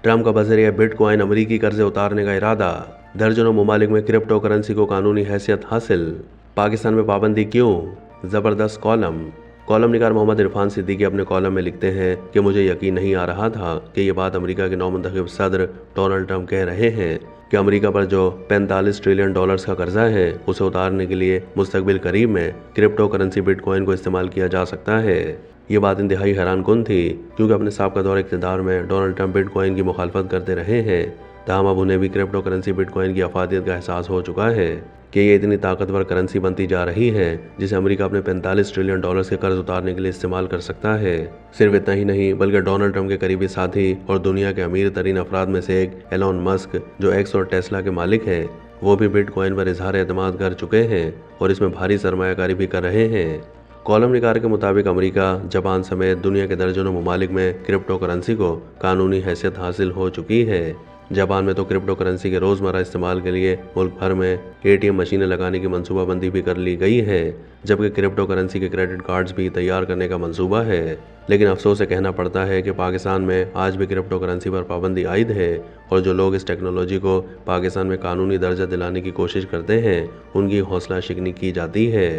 Trump का बजरिया bitcoin अमरीकी कर्जे उतारने का इरादा। दर्जनों ममालिक में क्रिप्टो करेंसी को कानूनी हैसियत हासिल। पाकिस्तान में पाबंदी क्यों, जबरदस्त कॉलम निगार मोहम्मद इरफान सिद्दीकी अपने कॉलम में लिखते हैं कि मुझे यकीन नहीं आ रहा था कि ये बात अमेरिका के नौमुंतखब सदर डोनाल्ड ट्रंप कह रहे हैं कि अमेरिका पर जो 45 ट्रिलियन डॉलर्स का कर्जा है उसे उतारने के लिए मुस्तकबिल करीब में क्रिप्टो करेंसी बिटकॉइन को इस्तेमाल किया जा सकता है। ये बात इंतहाई हैरान कुन थी क्योंकि अपने साबका दौर इक़्तिदार में डोनाल्ड ट्रंप बिटकॉइन की मुखालफत करते रहे हैं। ताहम अब उन्हें भी क्रिप्टो करेंसी बिटकॉइन की अफादियत का एहसास हो चुका है कि ये इतनी ताकतवर करेंसी बनती जा रही है जिसे अमेरिका अपने 45 ट्रिलियन डॉलर्स के कर्ज उतारने के लिए इस्तेमाल कर सकता है। सिर्फ इतना ही नहीं बल्कि डोनाल्ड ट्रंप के करीबी साथी और दुनिया के अमीर तरीन अफराद में से एक एलोन मस्क, जो एक्स और टेस्ला के मालिक हैं, वो भी बिटकॉइन पर इजहार एतमाद कर चुके हैं और इसमें भारी सरमायाकारी भी कर रहे हैं। कॉलम निगार के मुताबिक अमेरिका, जापान समेत दुनिया के दर्जनों ममालिक में क्रिप्टो करेंसी को कानूनी हैसियत हासिल हो चुकी है। जापान में तो क्रिप्टो करेंसी के रोज़मर्रा इस्तेमाल के लिए मुल्क भर में एटीएम मशीनें लगाने की मनसूबाबंदी भी कर ली गई है, जबकि क्रिप्टो करेंसी के क्रेडिट कार्ड्स भी तैयार करने का मंसूबा है। लेकिन अफसोस से कहना पड़ता है कि पाकिस्तान में आज भी क्रिप्टो करेंसी पर पाबंदी आयद है और जो लोग इस टेक्नोलॉजी को पाकिस्तान में कानूनी दर्जा दिलाने की कोशिश करते हैं उनकी हौसला शिकनी की जाती है।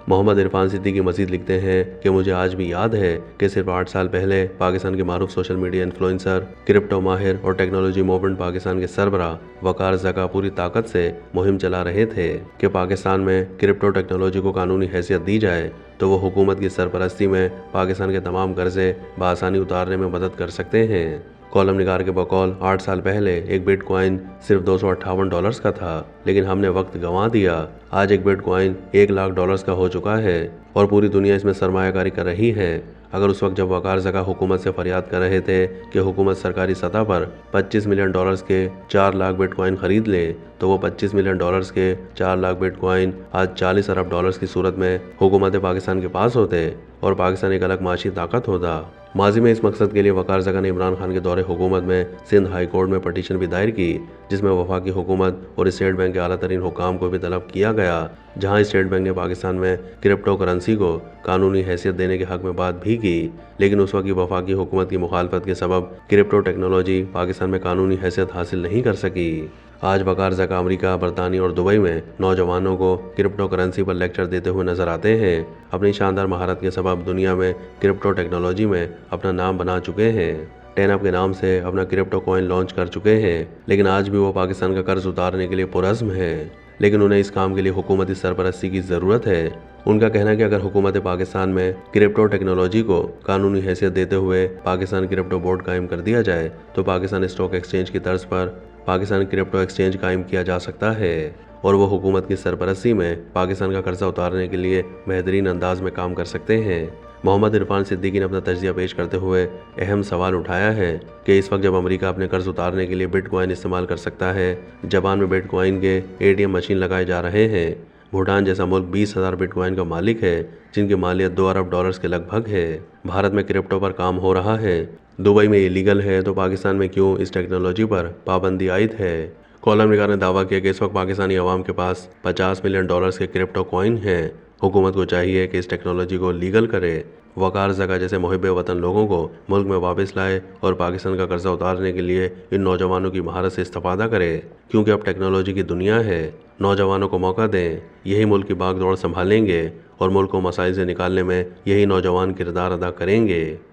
मोहम्मद इरफान सिद्दीकी मजीद लिखते हैं कि मुझे आज भी याद है कि सिर्फ 8 साल पहले पाकिस्तान के मारूफ सोशल मीडिया इन्फ्लुएंसर, क्रिप्टो माहिर और टेक्नोलॉजी मूवमेंट पाकिस्तान के सरबराह वकार ज़का पूरी ताकत से मुहिम चला रहे थे कि पाकिस्तान में क्रिप्टो टेक्नोलॉजी को कानूनी हैसियत दी जाए तो वो हुकूमत की सरपरस्ती में पाकिस्तान के तमाम कर्जे बआसानी उतारने में मदद कर सकते हैं। कॉलम निगार के बकौल 8 साल पहले एक बिटकॉइन सिर्फ $258 का था, लेकिन हमने वक्त गंवा दिया। आज एक बिटकॉइन $1 लाख का हो चुका है और पूरी दुनिया इसमें सरमायाकारी कर रही है। अगर उस वक्त जब वकार ज़का हुकूमत से फरियाद कर रहे थे कि हुकूमत सरकारी सतह पर $25 मिलियन के 4 लाख बिटकॉइन खरीद ले, तो वो $25 मिलियन के 4 लाख बिटकॉइन आज $40 अरब की सूरत में हुकूमत पाकिस्तान के पास होते और पाकिस्तान एक अलग माशी ताकत होता। माजी में इस मकसद के लिए वकार ज़का ने इमरान खान के दौरे हुकूमत में सिंध हाई कोर्ट में पटिशन भी दायर की, जिसमें वफाकी हुकूमत और स्टेट बैंक के आला तरीन हुकाम को भी तलब किया गया, जहां स्टेट बैंक ने पाकिस्तान में क्रिप्टो करेंसी को कानूनी हैसियत देने के हक में बात भी की। लेकिन उस वक्त की वफाकी हुकूमत की मुखालफत के सबब क्रिप्टो टेक्नोलॉजी पाकिस्तान में कानूनी हैसियत हासिल नहीं कर सकी। आज वकार ज़का अमेरिका, बरतानिया और दुबई में नौजवानों को क्रिप्टो करेंसी पर लेक्चर देते हुए नजर आते हैं। अपनी शानदार महारत के सबब दुनिया में क्रिप्टो टेक्नोलॉजी में अपना नाम बना चुके हैं। 10up के नाम से अपना क्रिप्टो कॉइन लॉन्च कर चुके हैं, लेकिन आज भी वो पाकिस्तान का कर्ज उतारने के लिए पुरज़्म है। लेकिन उन्हें इस काम के लिए हुकूमती सरपरस्ती की ज़रूरत है। उनका कहना है कि अगर हुकूमत पाकिस्तान में क्रिप्टो टेक्नोलॉजी को कानूनी हैसियत देते हुए पाकिस्तान क्रिप्टो बोर्ड कायम कर दिया जाए तो पाकिस्तान स्टॉक एक्सचेंज की तर्ज पर पाकिस्तान क्रिप्टो एक्सचेंज कायम किया जा सकता है और वो हुकूमत की सरपरस्ती में पाकिस्तान का कर्जा उतारने के लिए बेहतरीन अंदाज में काम कर सकते हैं। मोहम्मद इरफान सिद्दीकी ने अपना तज्जिया पेश करते हुए अहम सवाल उठाया है कि इस वक्त जब अमेरिका अपने कर्ज उतारने के लिए बिटकॉइन इस्तेमाल कर सकता है, जापान में बिटकॉइन के एटीएम मशीन लगाए जा रहे हैं, भूटान जैसा मुल्क 20,000 बिटकॉइन का मालिक है जिनकी मालियत $2 अरब के लगभग है, भारत में क्रिप्टो पर काम हो रहा है, दुबई में इलीगल है, तो पाकिस्तान में क्यों इस टेक्नोलॉजी पर पाबंदी आयद है। कॉलम निगार ने दावा किया कि इस वक्त पाकिस्तानी अवाम के पास $50 मिलियन के क्रिप्टो कॉइन हैं। हुकूमत को चाहिए कि इस टेक्नोलॉजी को लीगल करे, वकार ज़का जैसे मुहिब वतन लोगों को मुल्क में वापस लाए और पाकिस्तान का कर्जा उतारने के लिए इन नौजवानों की महारत से इस्तेफादा करे, क्योंकि अब टेक्नोलॉजी की दुनिया है। नौजवानों को मौका दें, यही मुल्क की बागडोर संभालेंगे और मुल्क को मसाइल से निकालने में यही नौजवान किरदार अदा करेंगे।